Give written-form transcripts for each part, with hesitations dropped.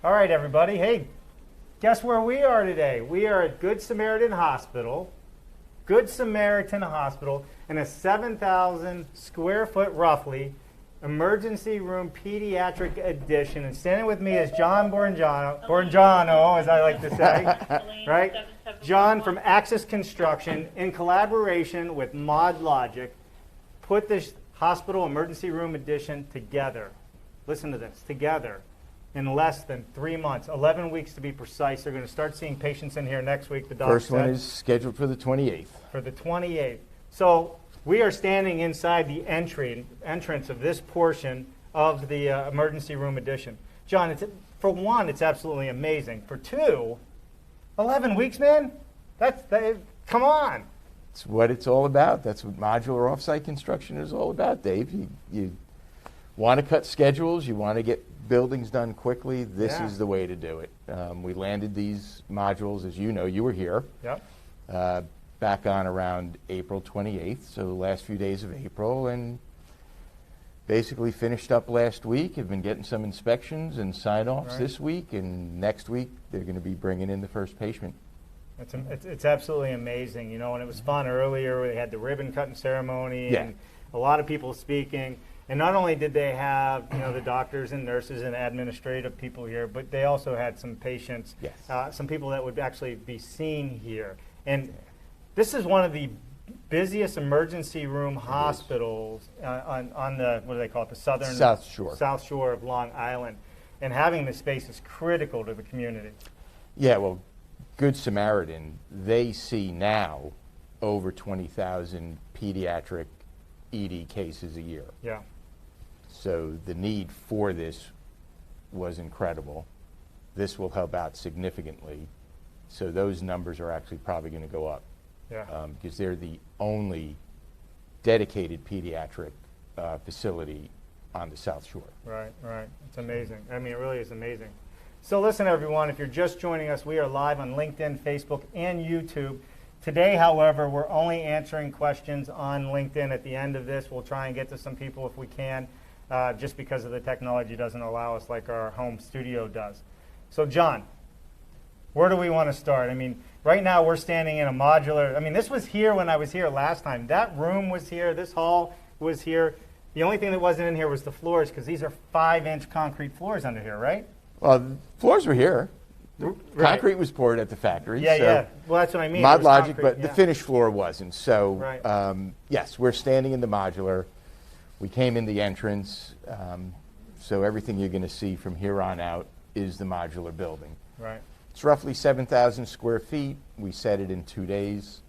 All right, everybody. Hey, guess where we are today? We are at Good Samaritan Hospital. Good Samaritan Hospital in a 7,000 square foot, roughly, emergency room pediatric edition. And standing with me is John Borgiano, as I like to say, right? John from Axis Construction, in collaboration with MODLOGIQ, put this hospital emergency room edition together. Listen to this, together. In less than 3 months, 11 weeks to be precise. They're going to start seeing patients in here next week. The doctor First one is scheduled for the 28th. For the 28th. So we are standing inside the entrance of this portion of the emergency room addition. John, for one, it's absolutely amazing. For two, 11 weeks, man? Come on. It's what it's all about. That's what modular offsite construction is all about, Dave. You want to cut schedules. You want to get buildings done quickly. This is the way to do it. We landed these modules, as you know, you were here. Yep. Back on around April 28th, so the last few days of April, and basically finished up last week. Have been getting some inspections and sign-offs this week, and next week they're going to be bringing in the first patient. It's absolutely amazing, you know, and it was fun earlier. We had the ribbon cutting ceremony and a lot of people speaking. And not only did they have, you know, the doctors and nurses and administrative people here, but they also had some patients, some people that would actually be seen here. And this is one of the busiest emergency room hospitals on the, what do they call it, the South Shore of Long Island. And having this space is critical to the community. Yeah, well, Good Samaritan, they see now over 20,000 pediatric ED cases a year. Yeah. So the need for this was incredible. This will help out significantly. So those numbers are actually probably going to go up. Yeah. Because they're the only dedicated pediatric facility on the South Shore. Right. It's amazing. I mean, it really is amazing. So listen, everyone, if you're just joining us, we are live on LinkedIn, Facebook, and YouTube. Today, however, we're only answering questions on LinkedIn. At the end of this, we'll try and get to some people if we can, just because of the technology doesn't allow us like our home studio does. So, John, where do we want to start? I mean, right now we're standing in a modular. I mean, this was here when I was here last time. That room was here. This hall was here. The only thing that wasn't in here was the floors, because these are 5-inch concrete floors under here, right? Well, the floors were here. Concrete was poured at the factory. Yeah. Well, that's what I mean. MODLOGIQ, but the finished floor wasn't. So, yes, we're standing in the modular. We came in the entrance. So everything you're going to see from here on out is the modular building. Right. It's roughly 7,000 square feet. We set it in 2 days.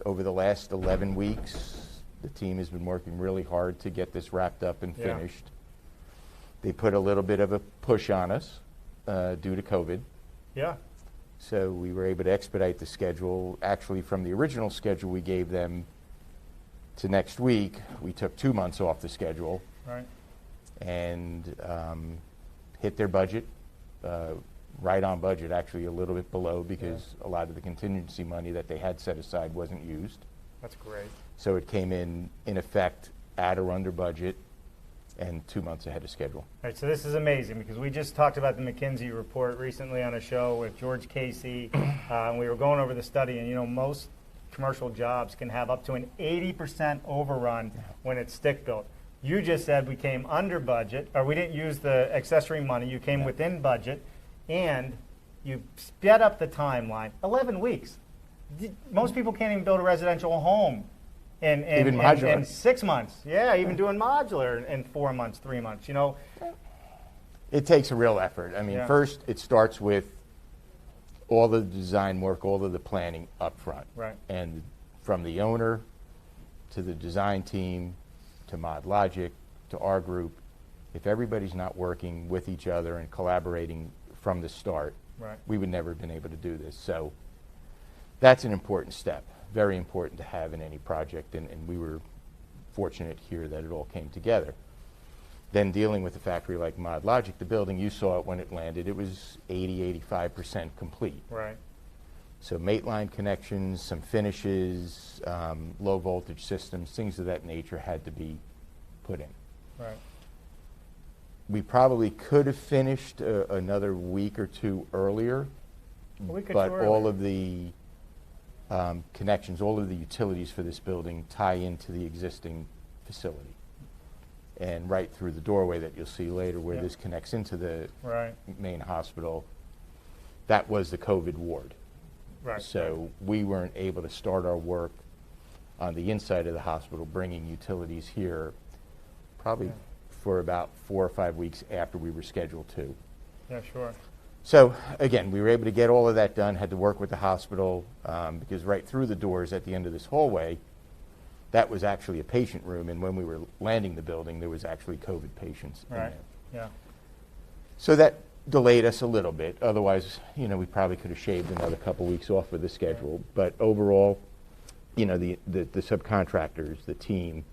Over the last 11 weeks, the team has been working really hard to get this wrapped up and finished. They put a little bit of a push on us due to COVID. Yeah. So we were able to expedite the schedule. Actually, from the original schedule we gave them to next week, we took 2 months off the schedule. Right. And hit their budget, right on budget, actually a little bit below, because a lot of the contingency money that they had set aside wasn't used. That's great. So it came in effect, at or under budget, and 2 months ahead of schedule. All right, so this is amazing, because we just talked about the McKinsey report recently on a show with George Casey, and we were going over the study, and you know, most commercial jobs can have up to an 80% overrun when it's stick-built. You just said we came under budget, or we didn't use the accessory money, you came within budget, and you sped up the timeline. 11 weeks. Most people can't even build a residential home in 6 months. Yeah, even doing modular in 4 months, 3 months, you know. It takes a real effort. I mean, first it starts with all the design work, all of the planning up front. Right. And from the owner to the design team to MODLOGIQ to our group, if everybody's not working with each other and collaborating from the start, we would never have been able to do this. So that's an important step. Very important to have in any project, and we were fortunate here that it all came together. Then dealing with a factory like MODLOGIQ, the building, you saw it when it landed, it was 80–85% complete. Right. So mate line connections, some finishes, low voltage systems, things of that nature had to be put in. Right. We probably could have finished another week or two earlier, but all of the connections, all of the utilities for this building tie into the existing facility. And right through the doorway that you'll see later where this connects into the main hospital, that was the COVID ward. So we weren't able to start our work on the inside of the hospital, bringing utilities here probably for about 4 or 5 weeks after we were scheduled to. So again, we were able to get all of that done, had to work with the hospital, because right through the doors at the end of this hallway, that was actually a patient room, and when we were landing the building, there was actually COVID patients in there. So that delayed us a little bit. Otherwise, you know, we probably could have shaved another couple weeks off of the schedule. But overall, you know, the subcontractors, the team,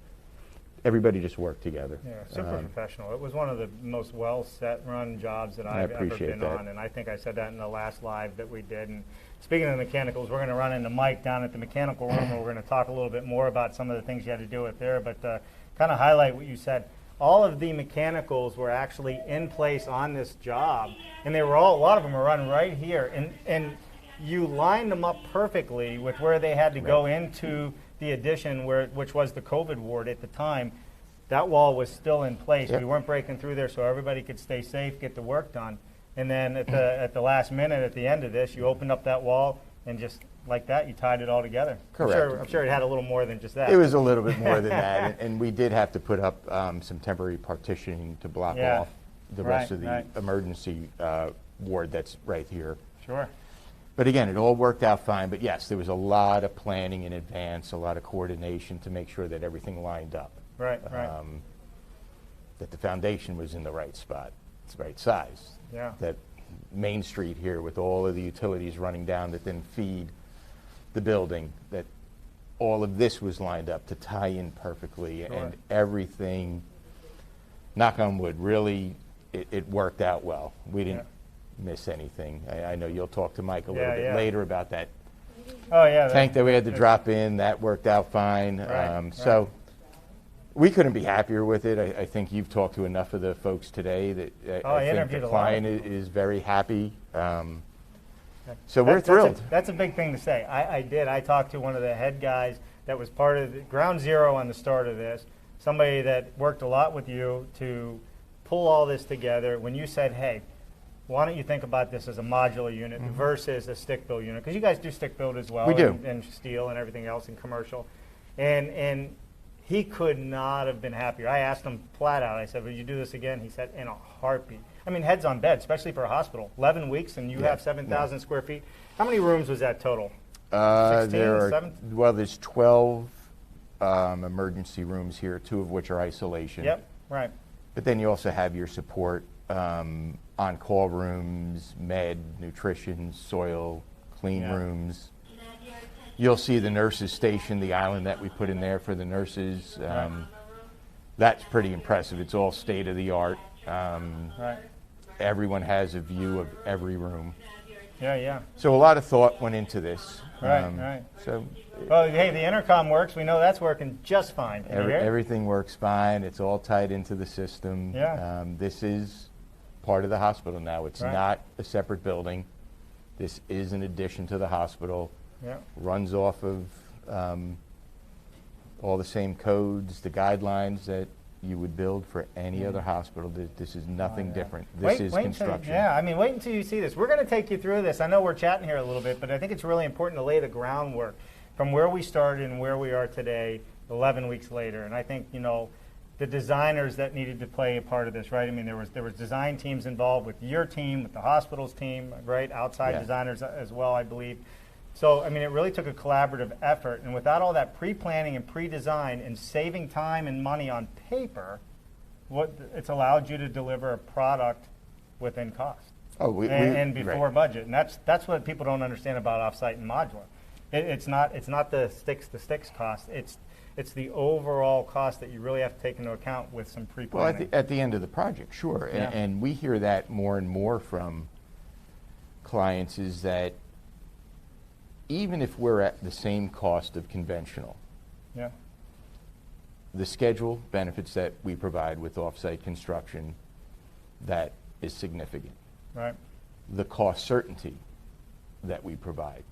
everybody just worked together. Super professional. It was one of the most well-run jobs that I've ever been on, and I think I said that in the last live that we did. And speaking of the mechanicals, we're going to run into Mike down at the mechanical room, where we're going to talk a little bit more about some of the things you had to do with there. But kind of highlight what you said. All of the mechanicals were actually in place on this job, and they were a lot of them were run right here, and you lined them up perfectly with where they had to go into the addition, which was the COVID ward at the time. That wall was still in place. We weren't breaking through there, so everybody could stay safe, get the work done. And then at the last minute, at the end of this, you opened up that wall, and just like that, you tied it all together. I'm sure it had a little more than just that. It was a little bit more than that, and we did have to put up some temporary partitioning to block off the rest of the emergency ward that's right here. But again, it all worked out fine. But yes, there was a lot of planning in advance, a lot of coordination to make sure that everything lined up. That the foundation was in the right spot, it's the right size. That Main Street here with all of the utilities running down that then feed the building, that all of this was lined up to tie in perfectly, and everything, knock on wood, really it worked out well. We didn't miss anything. I know you'll talk to Mike a little bit later about that tank that we had to drop in. That worked out fine. So we couldn't be happier with it. I think you've talked to enough of the folks today that I think the client is very happy. So we're thrilled. That's a big thing to say. I did. I talked to one of the head guys that was part of the ground zero on the start of this, somebody that worked a lot with you to pull all this together. When you said, hey, why don't you think about this as a modular unit versus a stick-built unit? Because you guys do stick-built as well. We do. And steel and everything else in commercial. And he could not have been happier. I asked him flat out. I said, will you do this again? He said, in a heartbeat. I mean, heads on bed, especially for a hospital. 11 weeks and you have 7,000 square feet. How many rooms was that total? 16, well, there's 12 emergency rooms here, 2 of which are isolation. But then you also have your support on-call rooms, med, nutrition, soil, clean rooms. You'll see the nurses station, the island that we put in there for the nurses. That's pretty impressive. It's all state-of-the-art. Everyone has a view of every room. So a lot of thought went into this. So, well, hey, the intercom works. We know that's working just fine. Everything works fine. It's all tied into the system. This is part of the hospital now. It's not a separate building. This is an addition to the hospital. Runs off of all the same codes, the guidelines that you would build for any other hospital. This is nothing different. This is construction. I mean, wait until you see this. We're going to take you through this. I know we're chatting here a little bit, but I think it's really important to lay the groundwork from where we started and where we are today, 11 weeks later. And I think, you know, the designers that needed to play a part of this, right? I mean, there was design teams involved with your team, with the hospital's team, right? Outside designers as well, I believe. So, I mean, it really took a collaborative effort, and without all that pre-planning and pre-design and saving time and money on paper, it's allowed you to deliver a product within cost and before budget. And that's what people don't understand about offsite and modular. It's not the sticks cost. It's the overall cost that you really have to take into account with some pre-planning. Well, at the end of the project, sure. And we hear that more and more from clients, is that even if we're at the same cost of conventional, the schedule benefits that we provide with offsite construction that is significant. Right. The cost certainty that we provide.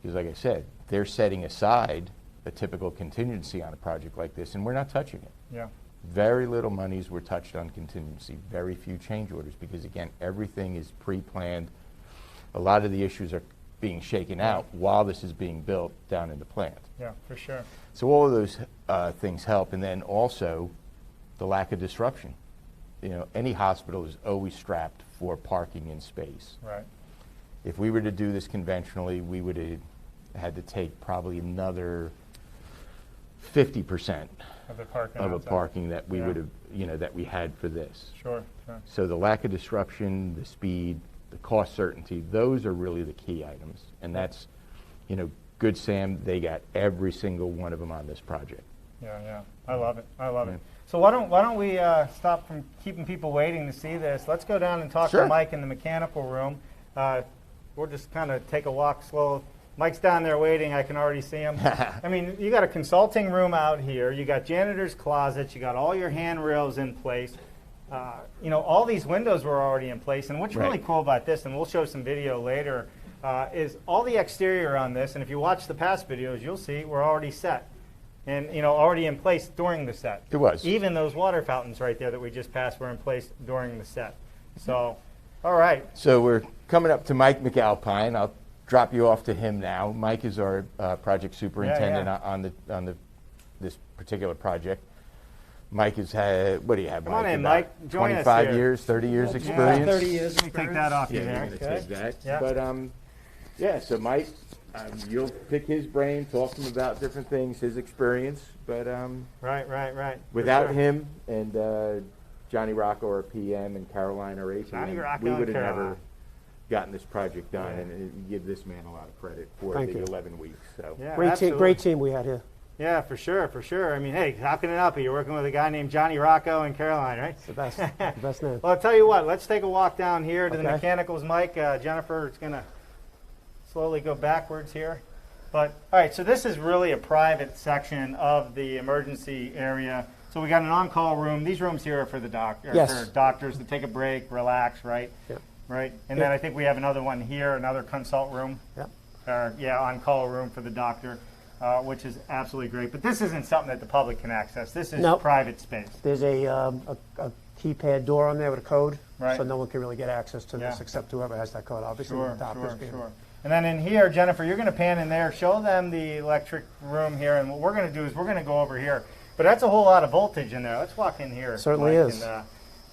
Because like I said, they're setting aside a typical contingency on a project like this, and we're not touching it. Yeah. Very little monies were touched on contingency, very few change orders, because again, everything is pre-planned. A lot of the issues are being shaken out while this is being built down in the plant. Yeah, for sure. So all of those things help, and then also the lack of disruption. You know, any hospital is always strapped for parking and space. Right. If we were to do this conventionally, we would have had to take probably another 50% Of the parking. of a outside. parking that we Yeah. would have, you know, that we had for this. Sure. Sure. So the lack of disruption, the speed, the cost certainty, those are really the key items. And that's, you know, Good Sam, they got every single one of them on this project. Yeah, yeah. I love it. I love Yeah. it. So why don't we stop from keeping people waiting to see this? Let's go down and talk Sure. to Mike in the mechanical room. We'll just kind of take a walk slow. Mike's down there waiting. I can already see him. I mean, you got a consulting room out here. You got janitor's closets. You got all your handrails in place. You know, all these windows were already in place. And what's really Right. cool about this, and we'll show some video later, is all the exterior on this. And if you watch the past videos, you'll see we're already set. And, you know, already in place during the set. It was. Even those water fountains right there that we just passed were in place during the set. So, all right. So we're coming up to Mike McAlpine. I'll drop you off to him now. Mike is our project superintendent on this particular project. Mike has had, what do you have, Come Mike? on in, About Mike. Join us 25 here. years, 30 years experience? 30 years. Let me take that off you Yeah, there. you're going to take that. Yeah. But, yeah, so Mike, you'll pick his brain, talk to him about different things, his experience. But Right. without For sure. him and Johnny Rocco, our PM, and Caroline, our APM, Johnny Rocco we and would have Caroline. never gotten this project done. Yeah. And give this man a lot of credit for Thank the you. 11 weeks. So. Yeah, Great team, absolutely. great team we had here. Yeah, for sure. I mean, hey, how can it not be? You're working with a guy named Johnny Rocco and Caroline, right? The best, the best name. Well, I'll tell you what. Let's take a walk down here to the Okay. mechanicals, Mike. Jennifer is going to slowly go backwards here. But, all right, so this is really a private section of the emergency area. So we got an on-call room. These rooms here are for the Yes. for doctors to take a break, relax, right? Yep. Right. And Yep. then I think we have another one here, another consult room. Yep. On-call room for the doctor, which is absolutely great. But this isn't something that the public can access. This is Nope. private space. There's a keypad door on there with a code, Right. so no one can really get access to this Yeah. except whoever has that code. Obviously, Sure, the doctors sure, being- sure. And then in here, Jennifer, you're going to pan in there, show them the electric room here, and what we're going to do is we're going to go over here. But that's a whole lot of voltage in there. Let's walk in here. Certainly Mike, is. And,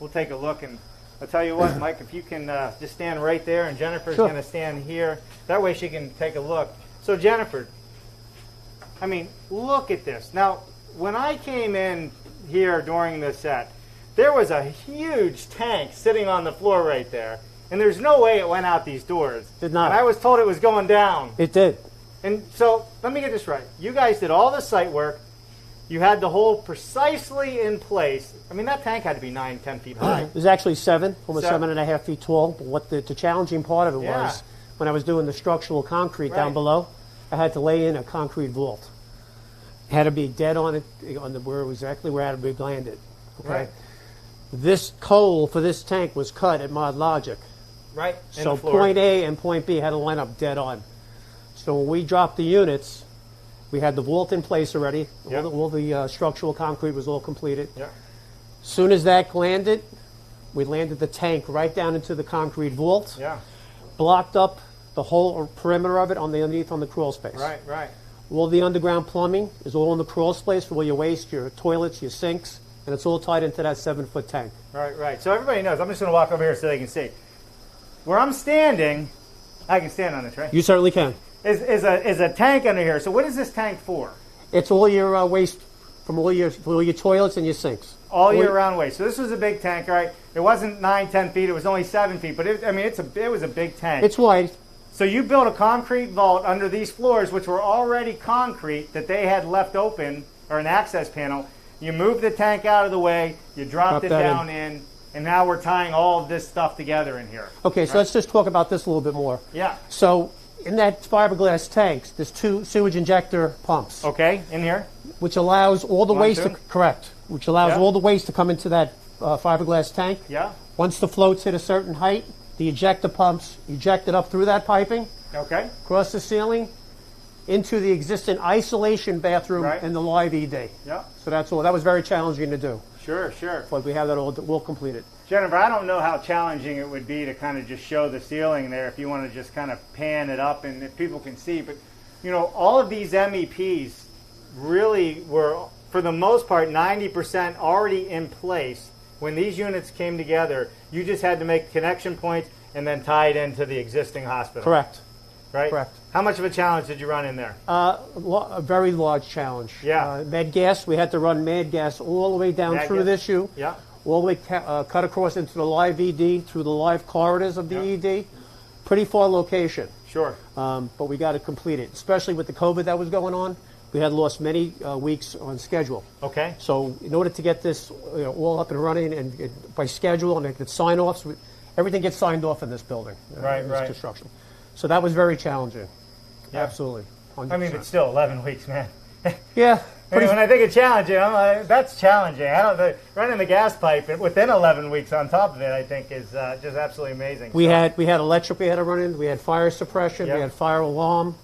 we'll take a look, and I'll tell you what, Mike, if you can just stand right there, and Jennifer's Sure. going to stand here. That way she can take a look. So Jennifer, I mean, look at this. Now, when I came in here during the set, there was a huge tank sitting on the floor right there. And there's no way it went out these doors. Did not. And I was told it was going down. It did. And so, let me get this right. You guys did all the site work. You had the hole precisely in place. I mean, that tank had to be 9, 10 feet high. It was actually almost 7. 7.5 feet tall. But what the challenging part of it Yeah. was, when I was doing the structural concrete Right. down below, I had to lay in a concrete vault. It had to be dead on it, exactly where it had to be landed. Okay. Right. This coal for this tank was cut at MODLOGIQ. Right. In So the floor. point A and point B had to line up dead on. So when we dropped the units, we had the vault in place already. Yep. All the structural concrete was all completed. Yeah. Soon as that landed, we landed the tank right down into the concrete vault, Yeah. blocked up the whole perimeter of it underneath on the crawl space. Right. All the underground plumbing is all in the crawl space for all your waste, your toilets, your sinks, and it's all tied into that 7-foot tank. Right. So everybody knows. I'm just going to walk over here so they can see. Where I'm standing, I can stand on this, right? You certainly can. Is a tank under here. So what is this tank for? It's all your waste from all your toilets and your sinks. All year round waste. So this was a big tank, right? It wasn't 9, 10 feet. It was only 7 feet. But it was a big tank. It's wide. So you built a concrete vault under these floors, which were already concrete that they had left open, or an access panel. You moved the tank out of the way. You dropped it that down in, and now we're tying all of this stuff together in here. Okay, so let's just talk about this a little bit more. Yeah. So in that fiberglass tanks, there's 2 sewage injector pumps, Okay, in here. which allows all the One, waste two. to correct, which allows Yeah. all the waste to come into that fiberglass tank. Yeah. Once the floats hit a certain height, the ejector pumps ejected up through that piping, Okay. across the ceiling, into the existing isolation bathroom Right. and the live ED. Yeah. So that's all. That was very challenging to do, Sure, sure. but we have that all completed. Jennifer, I don't know how challenging it would be to kind of just show the ceiling there if you want to just kind of pan it up and if people can see. But, you know, all of these MEPs really were, for the most part, 90% already in place. When these units came together, you just had to make connection points and then tie it into the existing hospital. Correct. Right? Correct. How much of a challenge did you run in there? A very large challenge. Yeah. Med gas, we had to run med gas all the way down Med through gas. this U. Yeah. All the way cut across into the live ED, through the live corridors of the ED. Pretty far location, Sure. but we got it completed. Especially with the COVID that was going on, we had lost many weeks on schedule. Okay. So in order to get this all up and running and by schedule and get sign-offs, everything gets signed off in this building, Right, in this right. construction. So that was very challenging. Yeah. Absolutely. 100%. I mean, it's still 11 weeks, man. Yeah. I mean, when I think of challenging, I'm like, that's challenging. I don't running the gas pipe within 11 weeks on top of it, I think, is just absolutely amazing. We had electric we had to run in. We had fire suppression. Yeah. We had fire alarm,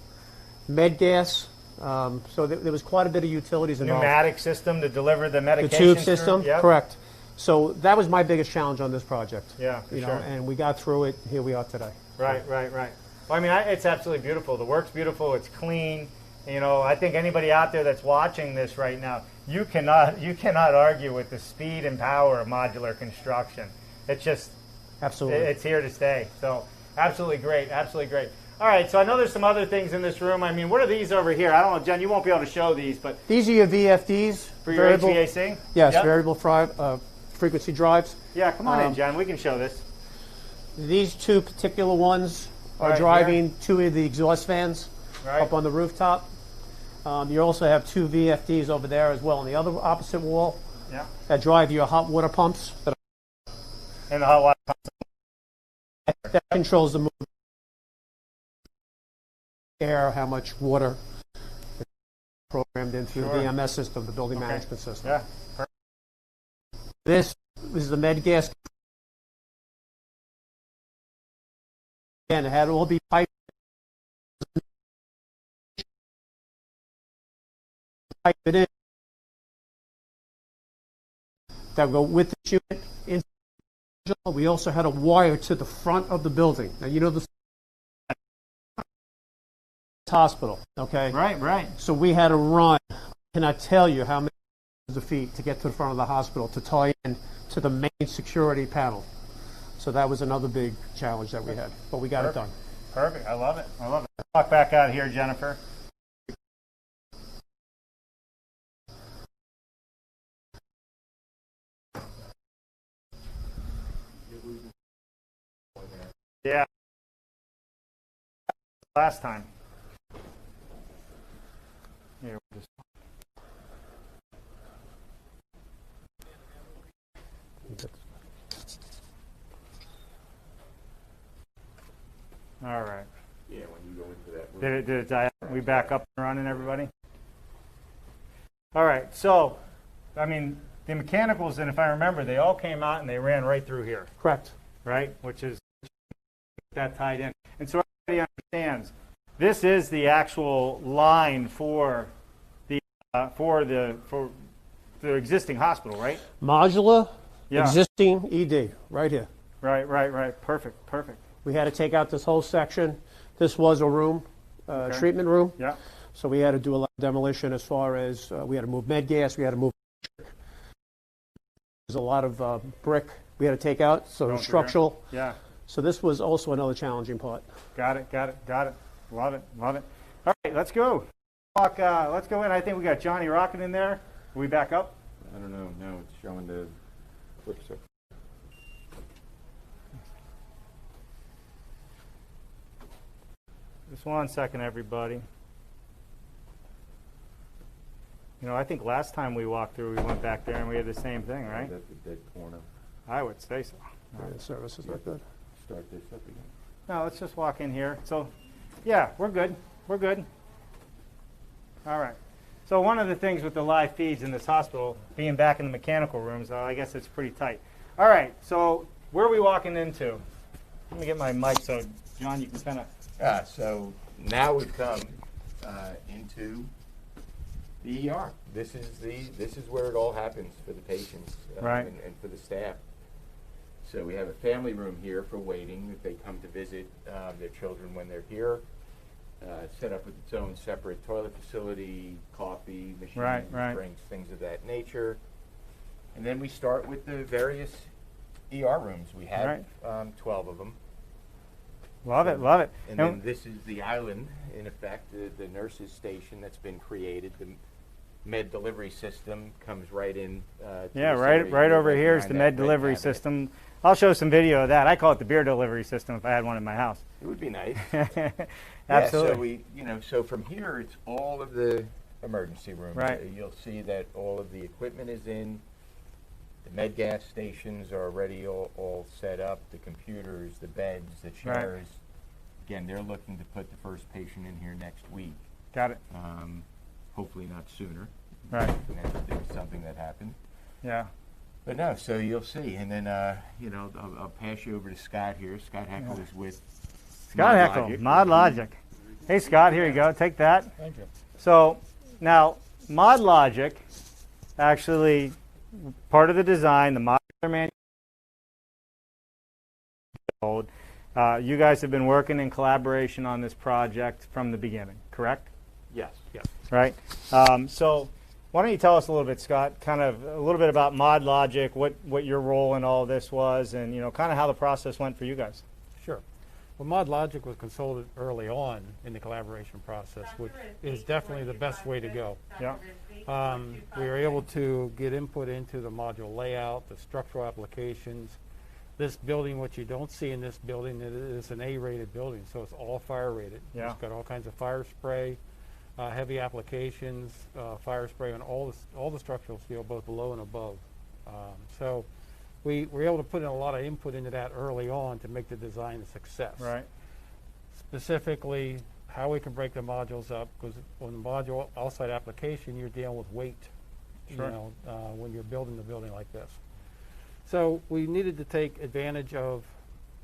med gas. So there was quite a bit of utilities involved. Pneumatic system to deliver the The medication. tube system, Yep. correct. So that was my biggest challenge on this project. Yeah, for you know, sure. and we got through it. Here we are today. Right. Well, I mean, it's absolutely beautiful. The work's beautiful. It's clean. You know, I think anybody out there that's watching this right now, you cannot argue with the speed and power of modular construction. It's just, Absolutely. it's here to stay. So, absolutely great. All right, so I know there's some other things in this room. I mean, what are these over here? I don't know, Jen, you won't be able to show these, but These are your VFDs. for your HVAC? Yes, Yep. variable frequency drives. Yeah, come on in, Jen. We can show this. These two particular ones are Right, driving two of the exhaust fans Right. up on the rooftop. You also have two VFDs over there as well on the other opposite wall Yeah. that drive your hot water pumps. And the hot water pump. That controls the movement of air, how much water is programmed into Sure. the BMS system, the building Okay. management system. Yeah. This is the med gas. Again, it had to all be piped. Pipe it in. That would go with the unit. We also had a wire to the front of the building. Now, you know the hospital, okay? Right. So we had to run. I cannot tell you how many feet to get to the front of the hospital to tie in to the main security panel. So that was another big challenge that we had, but we got it done. Perfect. I love it. Walk back out here, Jennifer. Yeah. Last time. Here, we'll just... All right. Yeah, when you go into that room. Did it die out? We back up and running, everybody? All right, so, I mean, the mechanicals, and if I remember, they all came out and they ran right through here, Correct. right? Which is that tied in. And so everybody understands, this is the actual line for the existing hospital, right? Modular, Yeah. existing ED, right here. Right. Perfect. We had to take out this whole section. This was a room, Okay. treatment room. Yeah. So we had to do a lot of demolition as far as we had to move med gas, we had to move. There's a lot of brick we had to take out, so Going through structural. Yeah. So this was also another challenging part. Got it. Love it. All right, let's go. Let's go in. I think we got Johnny Rocket in there. Are we back up? I don't know. Now it's showing the clips up. Just 1 second, everybody. You know, I think last time we walked through, we went back there and we had the same thing, right? That's the dead corner. I would say so. Service is not good. Start this up again. No, let's just walk in here. So, yeah, we're good. All right. So one of the things with the live feeds in this hospital, being back in the mechanical rooms, I guess it's pretty tight. All right, so where are we walking into? Let me get my mic so, John, you can kind of... So now we've come into the ER. This is where it all happens for the patients Right. and for the staff. So we have a family room here for waiting if they come to visit their children when they're here. Set up with its own separate toilet facility, coffee machine, Right. drinks, things of that nature. And then we start with the various ER rooms. We have 12 of them. Love it, love it. And then this is the island, in effect, the nurses' station that's been created. The med delivery system comes right in. Yeah, right over here is the med delivery system. I'll show some video of that. I call it the beer delivery system if I had one in my house. It would be nice. Absolutely. Yeah, so so from here it's all of the emergency rooms. Right. You'll see that all of the equipment is in. The med gas stations are already all set up. The computers, the beds, the chairs. Again, they're looking to put the first patient in here next week. Got it. Hopefully not sooner. Right. There was something that happened. Yeah. But no, so you'll see. And then, I'll pass you over to Scott here. Scott Heckel is with Scott Heckel, MODLOGIQ. Hey, Scott, here you go. Take that. Thank you. So now, MODLOGIQ, actually, part of the design, the modular manufacturing, you guys have been working in collaboration on this project from the beginning, correct? Yes. Yes. Right. So why don't you tell us a little bit, Scott, kind of a little bit about MODLOGIQ, what your role in all this was, and kind of how the process went for you guys. Sure. Well, MODLOGIQ was consulted early on in the collaboration process, which is definitely the best way to go. Yeah. We were able to get input into the module layout, the structural applications. This building, what you don't see in this building, it is an A-rated building, so it's all fire rated. Yeah. It's got all kinds of fire spray, heavy applications, fire spray on all the structural steel, both below and above. So we were able to put in a lot of input into that early on to make the design a success. Right. Specifically, how we can break the modules up, because on the module outside application, you're dealing with weight, Sure. when you're building the building like this. So we needed to take advantage of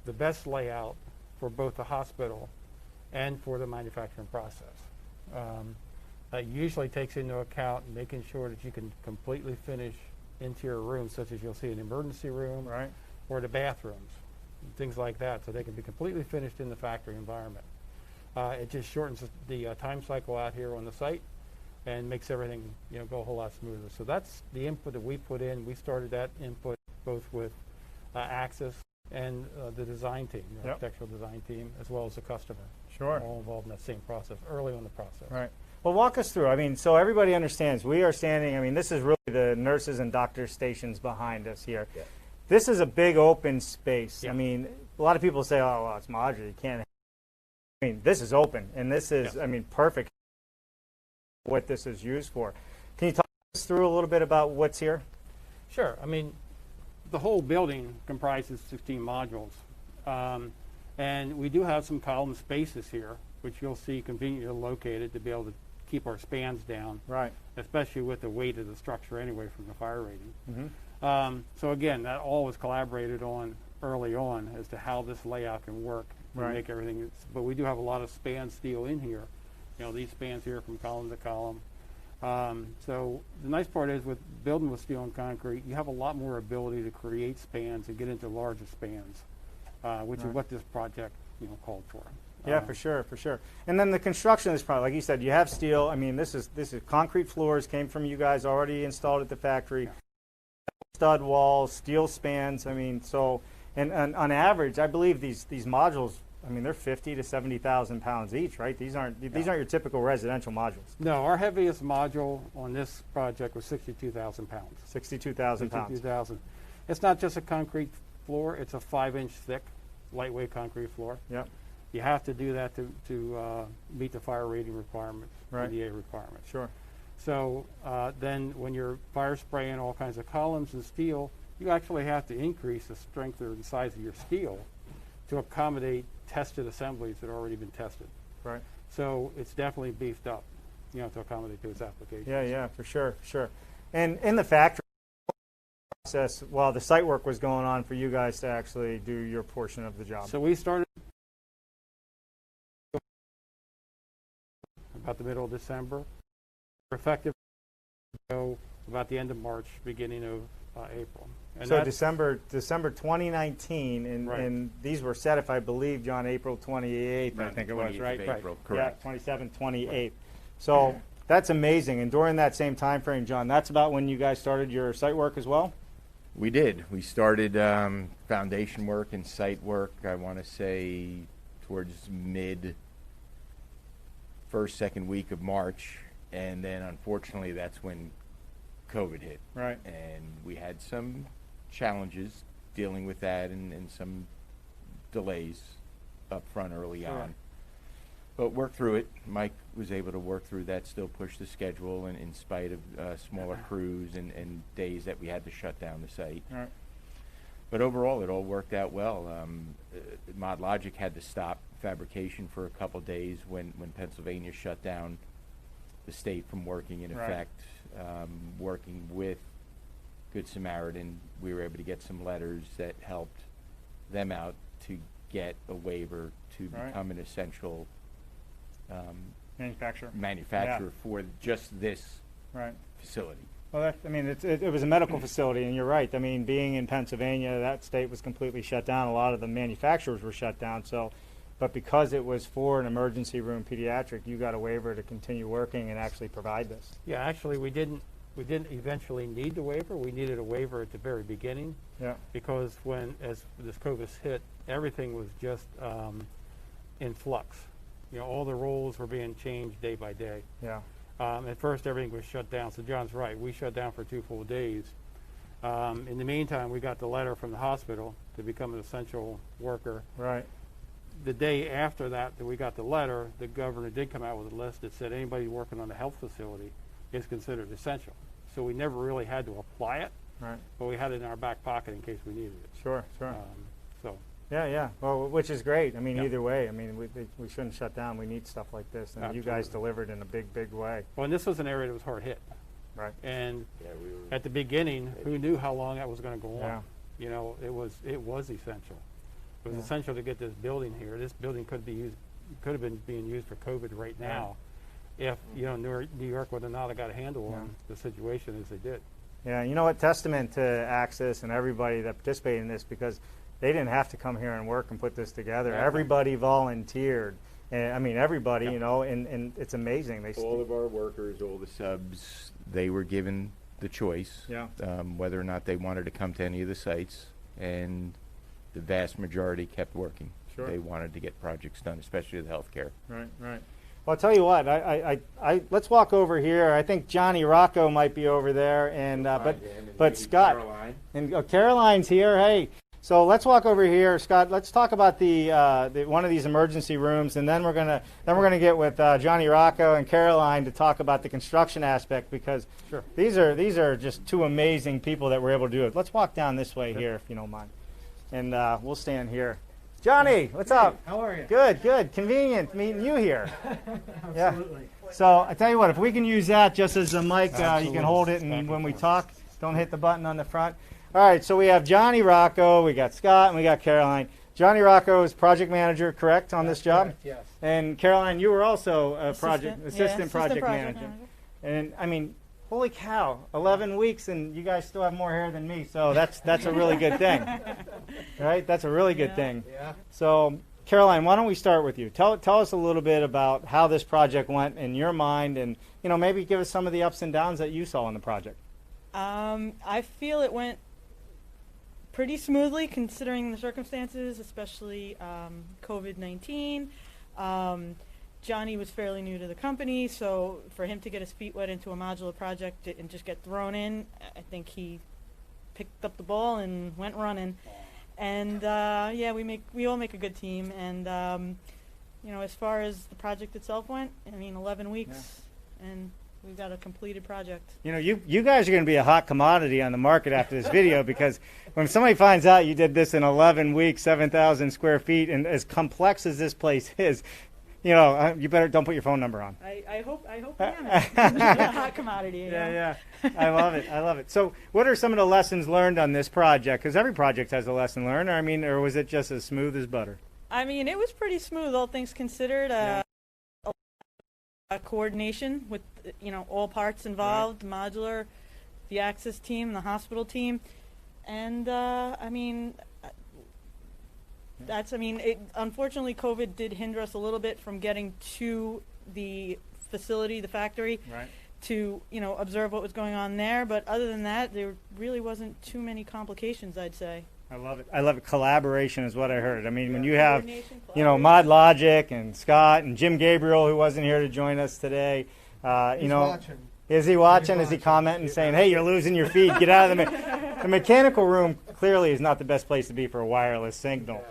the best layout for both the hospital and for the manufacturing process. That usually takes into account making sure that you can completely finish interior rooms, such as you'll see in the emergency room Right. or the bathrooms, things like that, so they can be completely finished in the factory environment. It just shortens the time cycle out here on the site and makes everything go a whole lot smoother. So that's the input that we put in. We started that input both with Axis and the design team, the Yep. architectural design team, as well as the customer. Sure. All involved in that same process, early on the process. Right. Well, walk us through. I mean, so everybody understands. We are standing, this is really the nurses and doctors stations behind us here. Yeah. This is a big open space. Yeah. I mean, a lot of people say, oh, well, it's modular. You can't. This is open, and this is, Yeah. Perfect what this is used for. Can you talk us through a little bit about what's here? Sure. The whole building comprises 16 modules. And we do have some column spaces here, which you'll see conveniently located to be able to keep our spans down, Right. especially with the weight of the structure anyway from the fire rating. Mm-hmm. So again, that all was collaborated on early on as to how this layout can work and Right. make everything. But we do have a lot of span steel in here. These spans here from column to column. So the nice part is with building with steel and concrete, you have a lot more ability to create spans and get into larger spans, which is Right. what this project called for. Yeah, for sure, for sure. And then the construction of this product, like you said, you have steel. This is concrete floors came from you guys already installed at the factory. Yeah. Stud walls, steel spans. So and on average, I believe these modules. They're 50 to 70,000 pounds each, right? These aren't your typical residential modules. No, our heaviest module on this project was 62,000 pounds. 62,000 pounds. 62,000. It's not just a concrete floor; it's a 5-inch thick, lightweight concrete floor. Yep. You have to do that to meet the fire rating requirements, Right. EDA requirements. Sure. So then when you're fire spraying all kinds of columns and steel, you actually have to increase the strength or the size of your steel to accommodate tested assemblies that have already been tested. Right. So it's definitely beefed up. to accommodate those applications. Yeah, for sure. And in the factory process, while the site work was going on for you guys to actually do your portion of the job. So we started about the middle of December. Effective about the end of March, beginning of April. And so December 2019, and these were set, if I believe, John, April 28th, I think it was, right? April, Yeah, correct. 27th, 28th. So that's amazing. And during that same time frame, John, that's about when you guys started your site work as well? We did. We started foundation work and site work, I want to say, towards first, second week of March. And then, unfortunately, that's when COVID hit. Right. And we had some challenges dealing with that and some delays up front early on. But worked through it. Mike was able to work through that, still push the schedule in spite of smaller crews and days that we had to shut down the site. All right. But overall, it all worked out well. MODLOGIQ had to stop fabrication for a couple days when Pennsylvania shut down the state from working in effect. Working with Good Samaritan, we were able to get some letters that helped them out to get a waiver to become an essential manufacturer for just this facility. Well, it was a medical facility, and you're right. I mean, being in Pennsylvania, that state was completely shut down. A lot of the manufacturers were shut down. So, but because it was for an emergency room pediatric, you got a waiver to continue working and actually provide this. Yeah, actually, we didn't eventually need the waiver. We needed a waiver at the very beginning. Yeah. Because as this COVID hit, everything was just in flux. All the roles were being changed day by day. Yeah. At first, everything was shut down. So John's right. We shut down for 2 full days. In the meantime, we got the letter from the hospital to become an essential worker. Right. The day after that we got the letter, the governor did come out with a list that said anybody working on the health facility is considered essential. So we never really had to apply it, but we had it in our back pocket in case we needed it. Sure. So. Yeah. Well, which is great. I mean, either way, I mean, we shouldn't shut down. We need stuff like this, and Absolutely. You guys delivered in a big way. Well, and this was an area that was hard hit. Right. And at the beginning, who knew how long that was going to go on? Yeah. It was essential. It was essential to get this building here. This building could have been being used for COVID right now, if New York would have not got a handle on the situation as they did. Yeah, you know what? Testament to Access and everybody that participated in this, because they didn't have to come here and work and put this together. Yeah. Everybody volunteered. And, I mean, everybody, and it's amazing. All of our workers, all the subs, they were given the choice whether or not they wanted to come to any of the sites, and the vast majority kept working. Sure. They wanted to get projects done, especially the healthcare. Right. Well, I'll tell you what. Let's walk over here. I think Johnny Rocco might be over there, and but Scott Caroline. and Caroline's here. Hey, so let's walk over here, Scott. Let's talk about the one of these emergency rooms, and then we're gonna get with Johnny Rocco and Caroline to talk about the construction aspect, because these are just two amazing people that were able to do it. Let's walk down this way here, if you don't mind, and we'll stand here. Johnny, what's up? How are you? Good. Convenient meeting you here. Absolutely. Yeah. So I tell you what, if we can use that just as a mic, you can hold it, and when we talk, don't hit the button on the front. All right, so we have Johnny Rocco, we got Scott, and we got Caroline. Johnny Rocco is project manager, correct, on this job? Correct, yes. And Caroline, you were also a assistant assistant project manager. And I mean, holy cow, 11 weeks, and you guys still have more hair than me, so that's a really good thing. Right? That's a really good thing. Yeah. So, Caroline, why don't we start with you? Tell us a little bit about how this project went in your mind, and maybe give us some of the ups and downs that you saw in the project. I feel it went pretty smoothly considering the circumstances, especially COVID-19. Johnny was fairly new to the company, so for him to get his feet wet into a modular project and just get thrown in, I think he picked up the ball and went running. And we all make a good team. And as far as the project itself went, I mean, 11 weeks, and we've got a completed project. You guys are going to be a hot commodity on the market after this video, because when somebody finds out you did this in 11 weeks, 7,000 square feet, and as complex as this place is, you better don't put your phone number on. I hope I am. It's a hot commodity. You know? Yeah. I love it. I love it. So what are some of the lessons learned on this project? Because every project has a lesson learned. Or was it just as smooth as butter? I mean, it was pretty smooth, all things considered. Coordination with, all parts involved, Modular, the access team, the hospital team. And, unfortunately, COVID did hinder us a little bit from getting to the facility, the factory, to, observe what was going on there. But other than that, there really wasn't too many complications, I'd say. I love it. I love it. Collaboration is what I heard. I mean, when you have, MODLOGIQ and Scott and Jim Gabriel, who wasn't here to join us today, Watching. Is he watching? Is he commenting, saying, "Hey, you're losing your feed. Get out of the mechanical room clearly is not the best place to be for a wireless signal.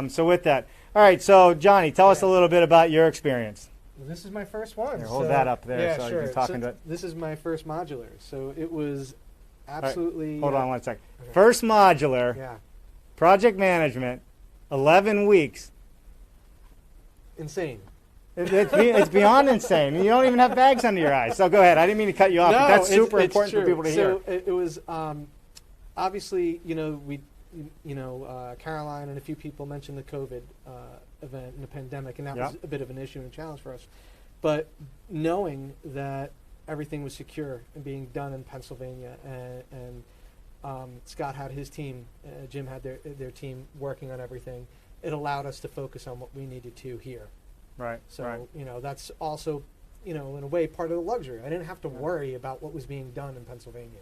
So with that, all right. So Johnny, tell us a little bit about your experience. Well, this is my first one. Here, hold that up there. So sure. you're talking to. This is my first modular. So it was absolutely. Right. Hold on 1 second. Okay. First modular. Yeah. Project management, 11 weeks. Insane. It's beyond insane. You don't even have bags under your eyes. So go ahead. I didn't mean to cut you off, but that's super important for people to hear. So it was obviously, Caroline and a few people mentioned the COVID event and the pandemic, and that was a bit of an issue and a challenge for us. But knowing that everything was secure and being done in Pennsylvania, and Scott had his team, Jim had their team working on everything, it allowed us to focus on what we needed to here. Right. So, that's also, in a way, part of the luxury. I didn't have to worry about what was being done in Pennsylvania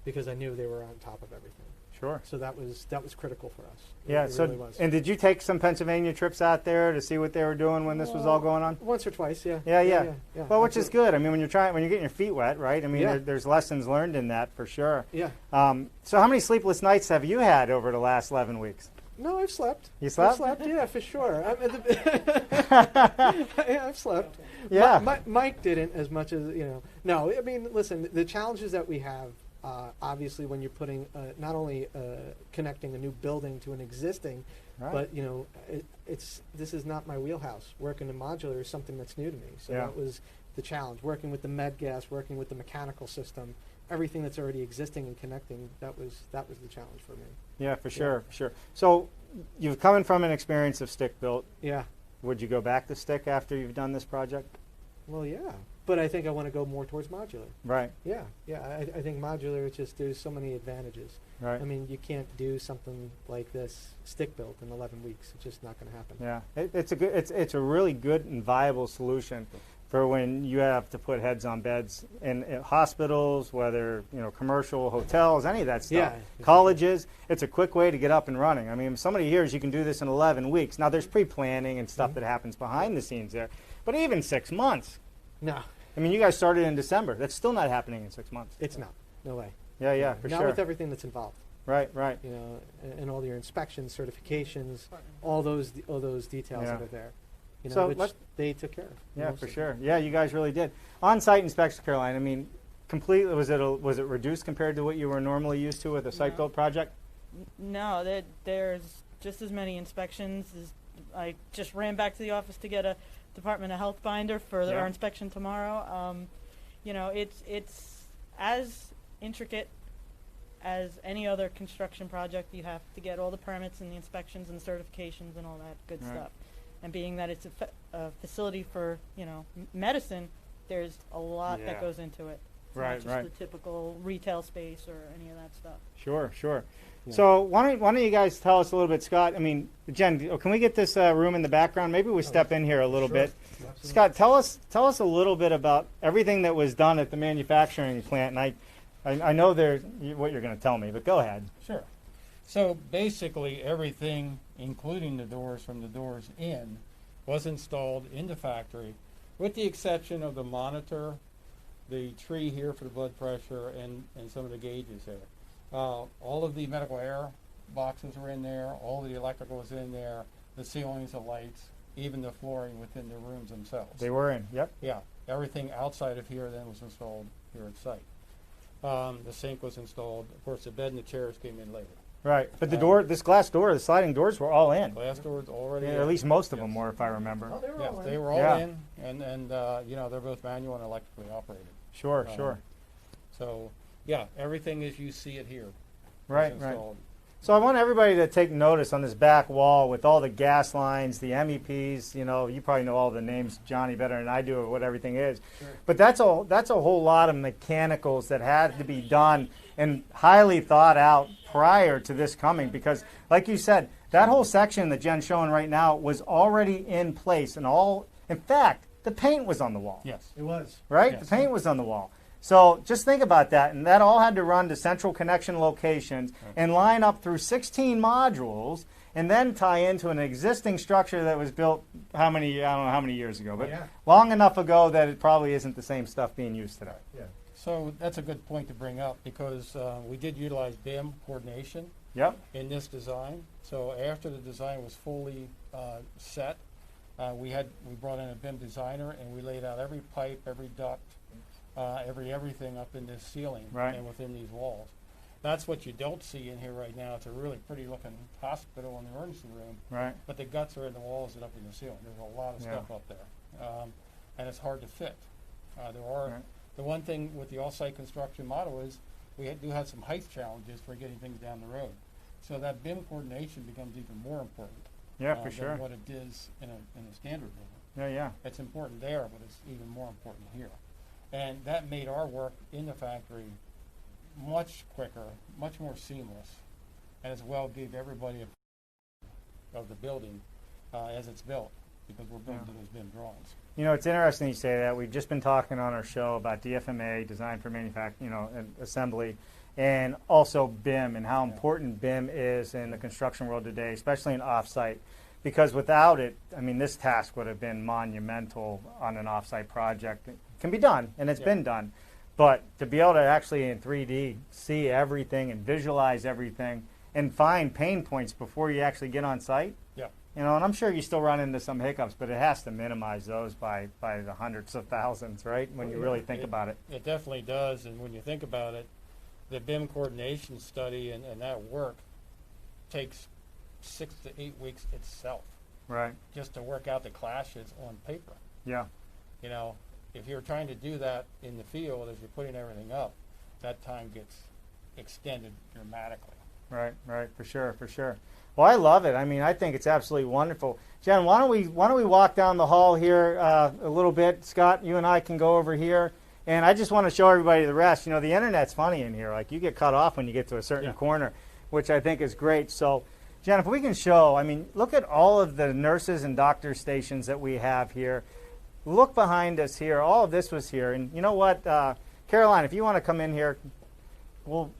because I knew they were on top of everything. Sure. So that was critical for us. Yeah. It really was. And did you take some Pennsylvania trips out there to see what they were doing when this was all going on? Once or twice, yeah. Yeah. Well, which is good. I mean, when you're getting your feet wet, right? I mean, there's lessons learned in that for sure. Yeah. So how many sleepless nights have you had over the last 11 weeks? No, I've slept. You slept? I've slept, yeah, for sure. I've slept. Yeah. Mike didn't as much as, No, I mean, listen, the challenges that we have, obviously, when you're putting not only connecting a new building to an existing, but, this is not my wheelhouse. Working in modular is something that's new to me. So that was the challenge. Working with the med gas, working with the mechanical system, everything that's already existing and connecting, that was the challenge for me. Yeah, for sure. So you've coming from an experience of stick built. Yeah. Would you go back to stick after you've done this project? Well, yeah. But I think I want to go more towards modular. Right. Yeah. I think modular, there's so many advantages. Right. I mean, you can't do something like this stick built in 11 weeks. It's just not going to happen. Yeah. It's a really good and viable solution for when you have to put heads on beds in hospitals, whether commercial, hotels, any of that stuff. Colleges. It's a quick way to get up and running. I mean, somebody hears you can do this in 11 weeks. Now, there's pre-planning and stuff that happens behind the scenes there, but even 6 months. No. I mean, you guys started in December. That's still not happening in 6 months. It's not. No way. Yeah, for not sure. Not with everything that's involved. Right. And all your inspections, certifications, all those details that are there. Which they took care of. Yeah, for sure. Yeah, you guys really did. On-site inspection, Caroline. I mean, completely. Was it reduced compared to what you were normally used to with a site-built project? No, there's just as many inspections. I just ran back to the office to get a Department of Health binder for our inspection tomorrow. It's as intricate as any other construction project. You have to get all the permits and the inspections and certifications and all that good stuff. And being that it's a facility for medicine, there's a lot that goes into it. It's not just the typical retail space or any of that stuff. Sure. Yeah. So why don't you guys tell us a little bit, Scott? I mean, Jen, can we get this room in the background? Maybe we step in here a little bit. Absolutely. Scott, tell us a little bit about everything that was done at the manufacturing plant. And I know what you're going to tell me, but go ahead. Sure. So basically everything, including the doors from the doors in, was installed in the factory, with the exception of the monitor, the tree here for the blood pressure, and some of the gauges there. All of the medical air boxes were in there, all of the electrical was in there, the ceilings, the lights, even the flooring within the rooms themselves. They were in, yep. Yeah, everything outside of here then was installed here at site. The sink was installed. Of course, the bed and the chairs came in later. Right, but the door, this glass door, the sliding doors were all in. Glass doors already Yeah, in. at least most of Yes. them were, if I remember. Oh, they were Yes, all in. they were all Yeah. in, and you know, they're both manual and electrically operated. Sure, Um, sure. So, yeah, everything as you see it here. is Right, right. installed. So I want everybody to take notice on this back wall with all the gas lines, the MEPs. You know, you probably know all the names, Johnny, better than I do of what everything is. Sure. But that's a whole lot of mechanicals that had to be done and highly thought out prior to this coming. Because, like you said, that whole section that Jen's showing right now was already in place, and all. In fact, the paint was on the wall. Yes. It was. Right? Yes. The paint was on the wall. So just think about that. And that all had to run to central connection locations and line up through 16 modules and then tie into an existing structure that was built I don't know how many years ago, but Yeah. long enough ago that it probably isn't the same stuff being used today. Yeah. So that's a good point to bring up because we did utilize BIM coordination Yep. in this design. So after the design was fully set, we brought in a BIM designer and we laid out every pipe, every duct, everything up in this ceiling Right. and within these walls. That's what you don't see in here right now. It's a really pretty looking hospital in the emergency room, Right. but the guts are in the walls and up in the ceiling. There's a lot of Yeah. stuff up there, and it's hard to fit. There are Right. the one thing with the off-site construction model is we do have some height challenges for getting things down the road. So that BIM coordination becomes even more important. Yeah, for than sure. what it is in a standard building. Yeah, yeah. It's important there, but it's even more important here. And that made our work in the factory much quicker, much more seamless, and as well gave everybody of the building as it's built, because we're building to those BIM drawings. You know, it's interesting you say that. We've just been talking on our show about DFMA, design for manufacturing, and assembly, and also BIM and how important BIM is in the construction world today, especially in offsite. Because without it, I mean, this task would have been monumental on an offsite project. It can be done, and it's been done. But to be able to actually in 3D see everything and visualize everything and find pain points before you actually get on site, Yeah. you know, and I'm sure you still run into some hiccups, but it has to minimize those by the hundreds of thousands, right? When you really think about it. It definitely does, and when you think about it, the BIM coordination study and that work takes 6 to 8 weeks itself, Right. just to work out the clashes on paper. Yeah. You know, if you're trying to do that in the field as you're putting everything up, that time gets extended dramatically. Right, right, for sure, for sure. Well, I love it. I mean, I think it's absolutely wonderful. Jen, why don't we walk down the hall here a little bit? Scott, you and I can go over here, and I just want to show everybody the rest. You know, the internet's funny in here. Like, you get cut off when you get to a certain corner, which I think is great. So, Jen, if we can show, I mean, look at all of the nurses and doctor stations that we have here. Look behind us here. All of this was here, and you know what, Caroline, if you want to come in here, well.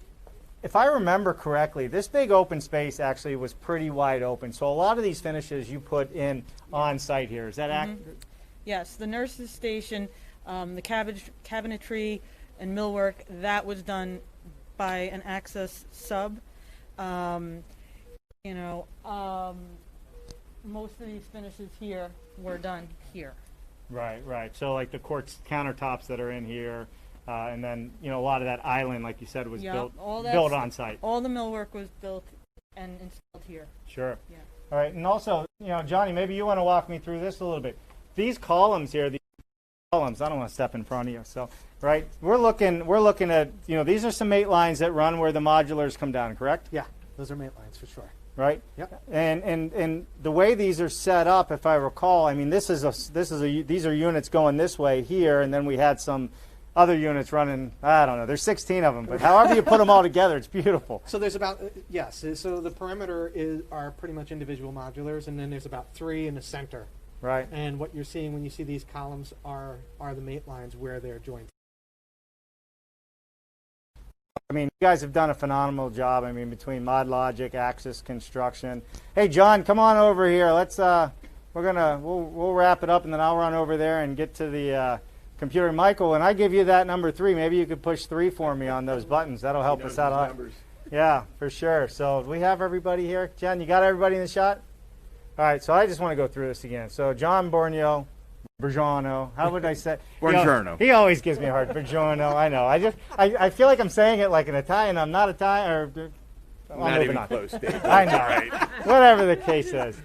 If I remember correctly, this big open space actually was pretty wide open. So a lot of these finishes you put in on site here. Is that accurate? Yes, the nurses' station, the cabinetry and millwork, that was done by an Access sub. Most of these finishes here were done here. Right, right. So like the quartz countertops that are in here, and then a lot of that island, like you said, was built on site. All the millwork was built and installed here. Sure. Yeah. All right, and also, Johnny, maybe you want to walk me through this a little bit. These columns here, I don't want to step in front of you. So, right, we're looking at, these are some mate lines that run where the modulars come down, correct? Yeah, those are mate lines for sure. Right. Yep. And the way these are set up, if I recall, I mean, these are units going this way here, and then we had some other units running, I don't know, there's 16 of them, but however you put them all together, it's beautiful. So there's about, yes, so the perimeter are pretty much individual modulars, and then there's about 3 in the center. Right. And what you're seeing when you see these columns are the mate lines where they're joined. I mean, you guys have done a phenomenal job. I mean, between MODLOGIQ, Axis Construction. Hey, John, come on over here. Let's, we'll wrap it up, and then I'll run over there and get to the, computer. Michael, when I give you that number 3, maybe you could push 3 for me on those buttons. That'll help us out a lot. Yeah, for sure. So do we have everybody here? Jen, you got everybody in the shot? All right, so I just want to go through this again. So John Borgno, how would I say? Buongiorno. He always gives me a hard Buongiorno. I know. I feel like I'm saying it like an Italian. I'm not Italian, or Not even close, Dave. I know. Whatever the case is.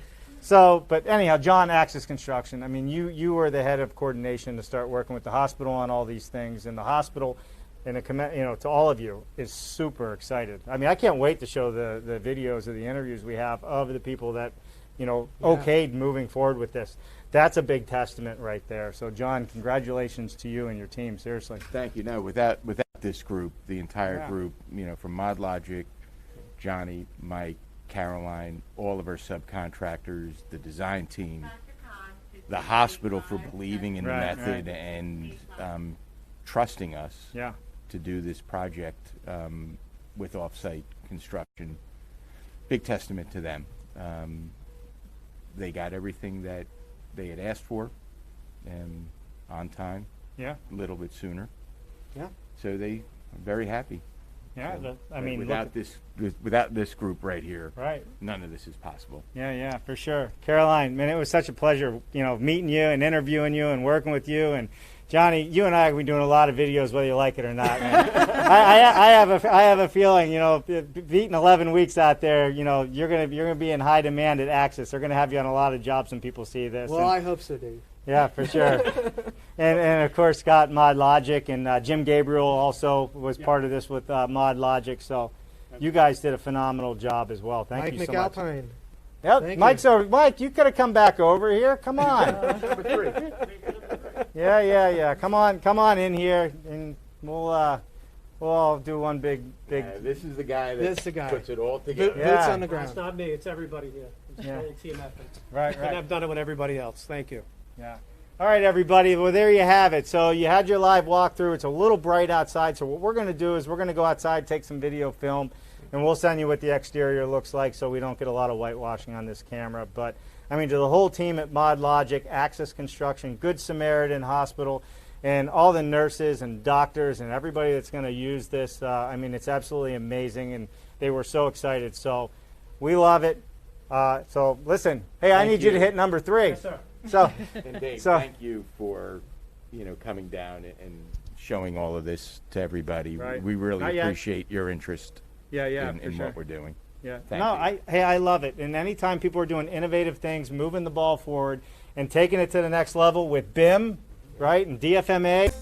So, but anyhow, John, Access Construction. I mean, you were the head of coordination to start working with the hospital on all these things, and the hospital, and to all of you, is super excited. I mean, I can't wait to show the videos of the interviews we have of the people that, okayed moving forward with this. That's a big testament right there. So, John, congratulations to you and your team. Seriously. Thank you. No, without this group, the entire group, from MODLOGIQ, Johnny, Mike, Caroline, all of our subcontractors, the design team, the hospital for believing in the method and trusting us to do this project with off-site construction. Big testament to them. They got everything that they had asked for and on time, a little bit sooner. Yeah. So they are very happy. Yeah, So, I mean, without this group right here, right, none of this is possible. Yeah, for sure. Caroline, man, it was such a pleasure, meeting you and interviewing you and working with you. And Johnny, you and I have been doing a lot of videos, whether you like it or not. Man. I have a feeling, beating 11 weeks out there, you're gonna be in high demand at Access. They're gonna have you on a lot of jobs when people see this. Well, I hope so, Dave. Yeah, for sure. and of course, Scott, MODLOGIQ, and Jim Gabriel also was part of this with MODLOGIQ. So you guys did a phenomenal job as well. Thank you so much. Mike McAlpine. Yep, Mike, you could have come back over here. Come on. Number 3. Yeah. Come on in here, and we'll all do one big. This is the guy that puts it all together. Boots on the ground. It's not me, it's everybody here. It's a whole team effort. Right. And I've done it with everybody else. Thank you. Yeah. All right, everybody. Well, there you have it. So you had your live walkthrough. It's a little bright outside. So what we're going to do is we're going to go outside, take some video film, and we'll send you what the exterior looks like so we don't get a lot of whitewashing on this camera. But, I mean, to the whole team at MODLOGIQ, Access Construction, Good Samaritan Hospital, and all the nurses and doctors and everybody that's going to use this, I mean, it's absolutely amazing, and they were so excited. So we love it. So listen, hey, I need you to hit number 3. Yes, sir. So, And Dave, thank you for coming down and showing all of this to everybody. Right. We really Not yet. appreciate your interest in sure. what we're doing. Yeah. Thank you. I love it. And anytime people are doing innovative things, moving the ball forward, and taking it to the next level with BIM, right, and DFMA.